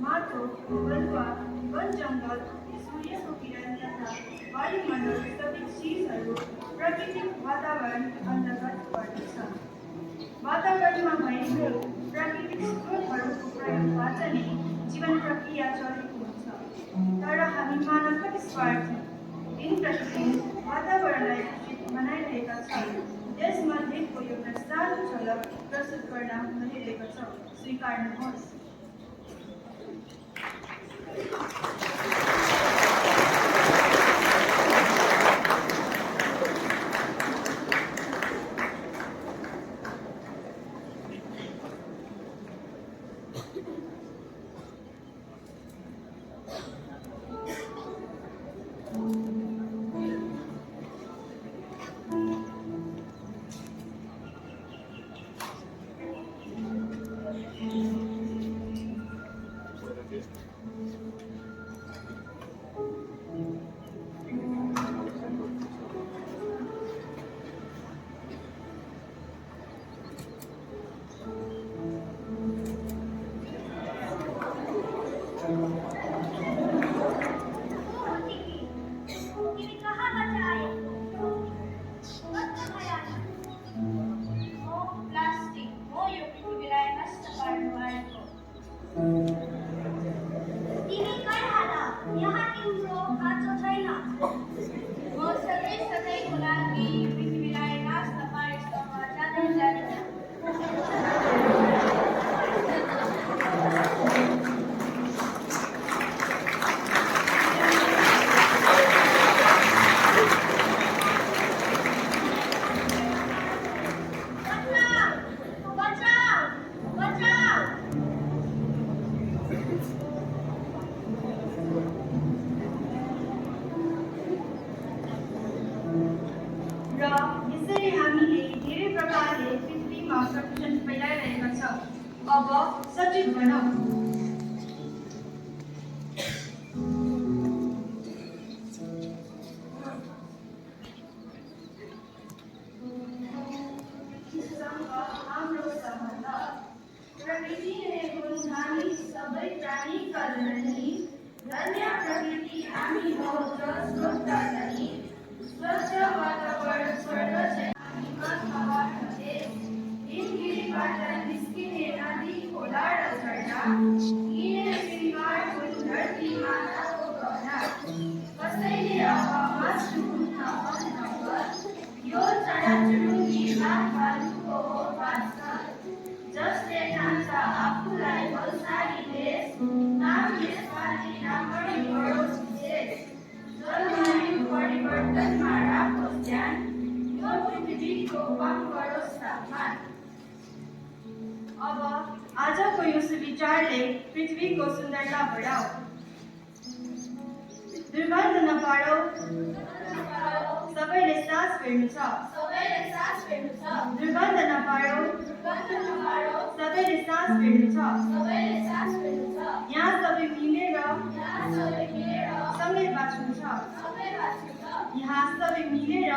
माटो, बलुवा, वन जङ्गल, सूर्यको किरण तथा वायुमण्डल सबै चिजहरू प्राकृतिक वातावरण अन्तर्गत पर्दछ। वातावरणमा भएको प्राकृतिक स्रोतहरूको प्रयोगबाट नै जीवन प्रक्रिया चलेको हुन्छ। तर हामी मानव कति स्वार्थी, दिन प्रतिदिन वातावरणलाई दूषित बनाइरहेका छौँ। यसमध्येको एउटा सानो झलक प्रस्तुत गर्न भनिरहेको छ, स्वीकार्नुहोस्। अब सचेत बनौँ। हाम्रो सम्बन्ध प्रकृति नै हुन् हामी सबै प्राणीका जननी। धन्य प्रकृति हामी हौ र स्रोत धनी। स्वच्छ वातावरण स्वर्ग चाहिँ हामीमा छावारले हिमगिरीबाट निस्किने नदी खोला र झरना यिनै श्रृङ्गार हुन् धरती माताको गहना। कसैले अब मासु हुन्न भन्नुभयो, यो चराचुरुङ्गी भालुको हो वास्तव। जसले ठान्छ आफूलाई बलशाली देश, नाम यसपालि राम्ररी गरोस् विशेष। जलवायु परिवर्तनमा राखोस् ध्यान, यो पृथ्वीको कम गरोस् तापमान। अब आजको यो सुविचारले पृथ्वीको सुन्दरता बढाऊ। दुर्गन्ध नपाडौ, सबैले सास फेर्नु छ। दुर्गन्ध नपाडौ, सबैले सास फेर्नु छ। यहाँ सबै मिलेर सँगै बाँच्नु छ। यहाँ सबै मिलेर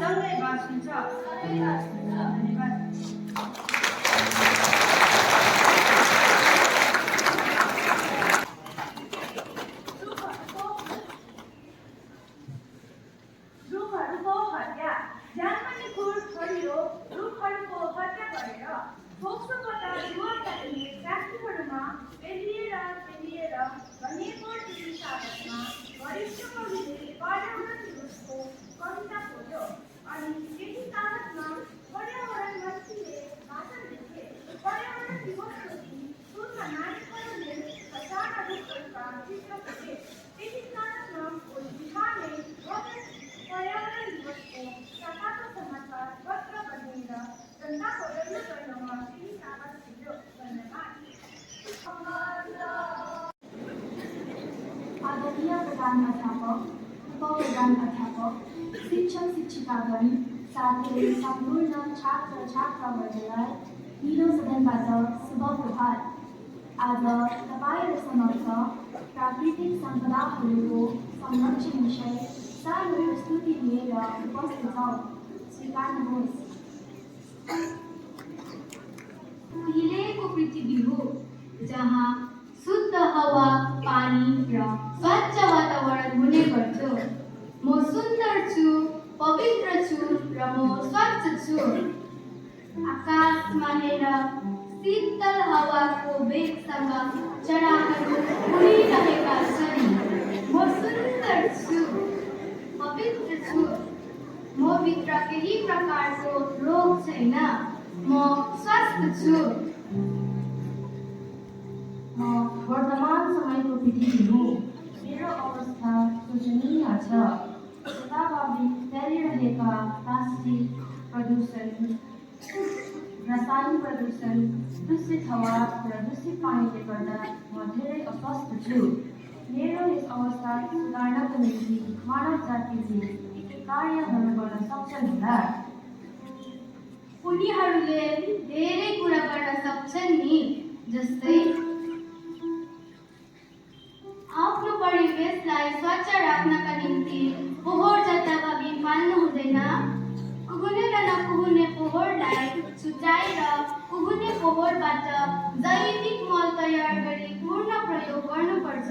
सँगै बाँच्नु छ। धन्यवाद। शिक्षक शिक्षिकागण साथै सम्पूर्ण छात्र छात्रावर्गलाई मेरो सदनबाट शुभ प्रभात। आज तपाईहरु समक्ष प्राकृतिक सम्पदाहरूको संरक्षण विषय सानो प्रस्तुति लिएर उपस्थित छौँ। स्वीकार्नुहोस्। पिलेको पृथ्वी हो जहाँ आकाशमा हेर शीतल हावाको वेगसँग चराहरू उडिरहेका छन्। म सुन्दर छु, पवित्र छु, म भित्र केही प्रकारको रोग छैन, म स्वस्थ छु। म वर्तमान समयको पृथ्वी हुँ। मेरो अवस्था शोचनीय छ। जताभावी फैलिरहेका प्लास्टिक प्रदूषण, रसायन प्रदूषण, दूषित हावा र दूषित पानीले गर्दा म धेरै अस्वस्थ छु। मेरो यस अवस्था सुधार्नको निम्ति मानव जातिले के कार्यहरू गर्न सक्छन् होला? उनीहरूले धेरै कुरा गर्न सक्छन् नि, जस्तै आफ्नो परिवेशलाई स्वच्छ राख्नका निम्ति फोहोर जताभावी फाल्नु हुँदैन। कुहुने र नकुहुने फोहोरलाई छुट्याएर कुहुने फोहोरबाट जैविक मल तयार गरी पूर्ण प्रयोग गर्नुपर्छ।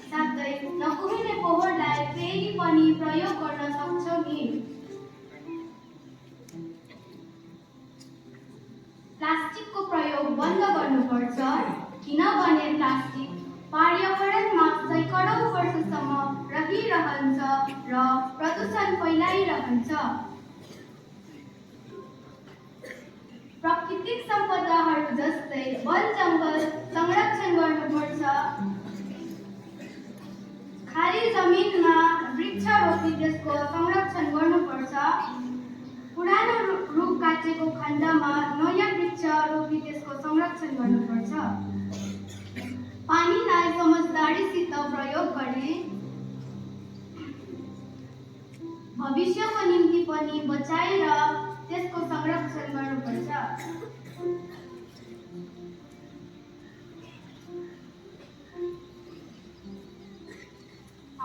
साथै नकुहुने फोहोरलाई फेरि पनि प्रयोग गर्न सक्छौँ नि। प्लास्टिकको प्रयोग बन्द गर्नुपर्छ, किनभने प्लास्टिक पर्यावरणमा सैकडौँ वर्षसम्म रहिरहन्छ र प्रदूषण फैलाइरहन्छ। प्राकृतिक सम्पदाहरू जस्तै वन जङ्गल संरक्षण गर्नुपर्छ। खाली जमिनमा वृक्ष रोपी त्यसको संरक्षण गर्नुपर्छ। पुरानो रुख काटेको खण्डमा नयाँ वृक्ष रोपी त्यसको संरक्षण गर्नुपर्छ। पानीलाई समझदारीसित प्रयोग गरी भविष्यको निम्ति पनि बचाएर त्यसको संरक्षण गर्नुपर्छ।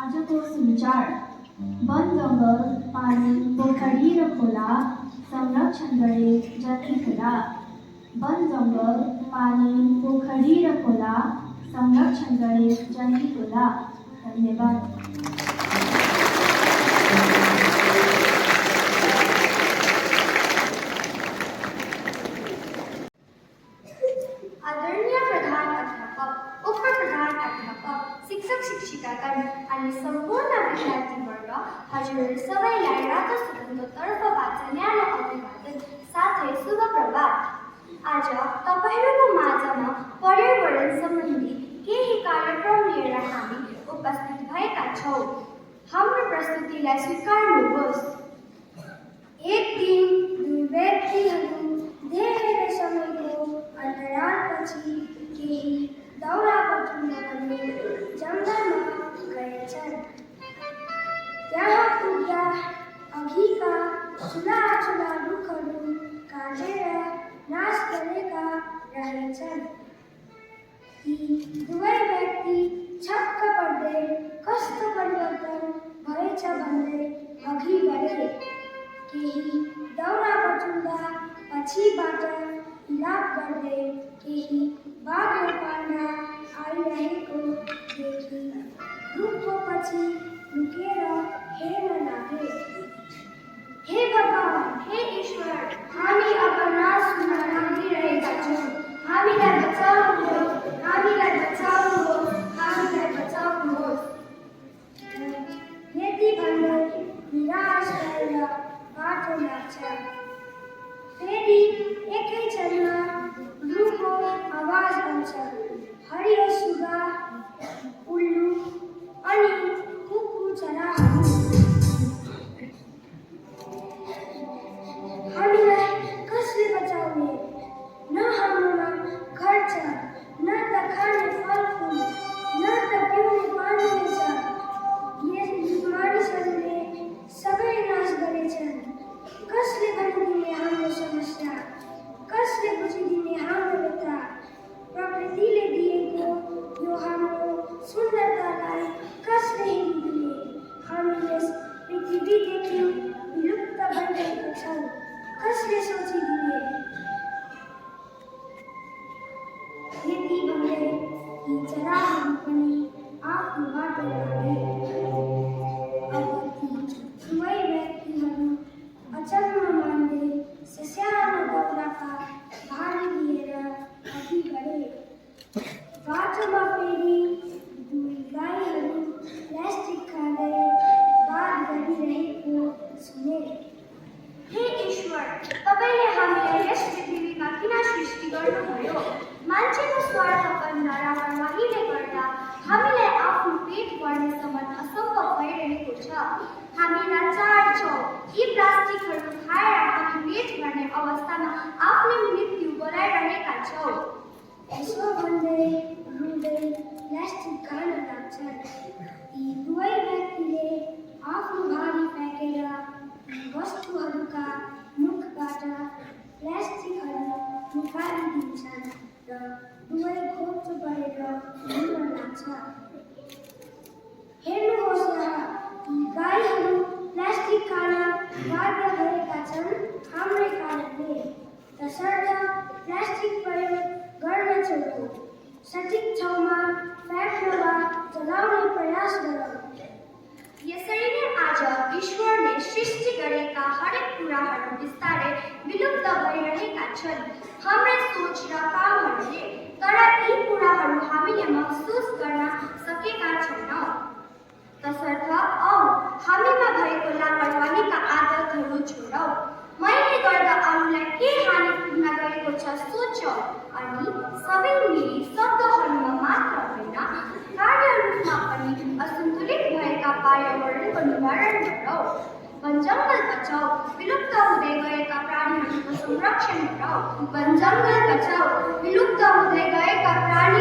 आजको सुविचार: वन जङ्गल, पानी, पोखरी र खोला संरक्षण गरे जति होला। वन जङ्गल, पानी, पोखरी र खोला संरक्षण गरे जति होला। धन्यवाद। आदरणीय प्रधान अध्यापक, उपप्रधान अध्यापक, शिक्षक शिक्षिकागण अनि सम्पूर्ण विद्यार्थीवर्ग, हजुरहरू सबैलाई रातो सदनको तर्फबाट न्यानो अभिवादन साथै शुभ प्रभात। आज तपाईँहरूको माझमा पर्यावरण सम्बन्धी केही कार्यक्रम लिएर हामी उपस्थित भएका छौँ। हाम्रो प्रस्तुतिलाई स्वीकार्नुहोस्। एक दिन दुई व्यक्तिहरू धेरै समयको अन्तरालपछि केही दाउरा बटुल्न भन्ने जङ्गलमा गएछन्। त्यहाँ पुग्दा अघिका ठुला रुखहरू काटेर नाश गरेका रहेछन्। ती दुवै व्यक्ति छक्क पर्दै कस्तो परिवर्तन भएछ भन्दै अघि बढे। केही दाउरा बटुल्दा पछिबाट इलाप गर्दै केही बाघ पार्न आइरहेको देखि रुखको पछि लुकेर हेर्न लागे। हे भगवान, हे ईश्वर, हामी अब नाश हुन लागिरहेका छौँ। हामीलाई बचाउनुहोस्, हामीलाई बचाउनुहोस्, हामीलाई बचाउनुहोस्। यति भन्दै निराश भएर बाटो लाग्छ। फेरि एकैछिनमा रुखको आवाज आउँछ। हरियो सुगा, उल्लु अनि कुकु चराहरू हामी प्लास्टिकहरू खाएर हामी पेट भर्ने अवस्थामा आफ्नो मृत्यु बोलाइरहेका छौँ। यसो भन्दै रुँदै प्लास्टिक खान लाग्छन्। यी दुवै व्यक्तिले आफ्नो भारी फ्याँकेर वस्तुहरूका मुखबाट प्लास्टिकहरू निकालिदिन्छन् र दुवै घोप्चो गरेर रुन लाग्छ। हेर्नुहोस् यहाँ, यी गाईहरू प्लास्टिक खान बाध्य भएका छन् हाम्रै कारणले। तसर्थ प्लास्टिक प्रयोग गर्न छोडौँ, सठिक ठाउँमा फ्याँक्न वा जलाउने प्रयास गरौँ। यसरी नै आज ईश्वरले सृष्टि गरेका हरेक कुराहरू बिस्तारै विलुप्त भइरहेका छन् हाम्रै सोच र कामहरूले। तर यी कुराहरू हामीले महसुस गर्न सकेका छैनौँ। तसर्थ आऊ हामीमा भएको लापरवाहीका आदतहरू छोडौँ। मैले गर्दा अरूलाई के हानि पुग्न गएको छ सोचौँ अनि सबै मिली शब्दहरूमा मात्र होइन कार्यरूपमा पनि असन्तुलित भएका पर्यावरणको निवारण गरौँ। वन जङ्गल बचाऊ, विलुप्त हुँदै गएका प्राणीहरूको संरक्षण गरौँ। वन जङ्गल बचाऊ, विलुप्त हुँदै गएका प्राणी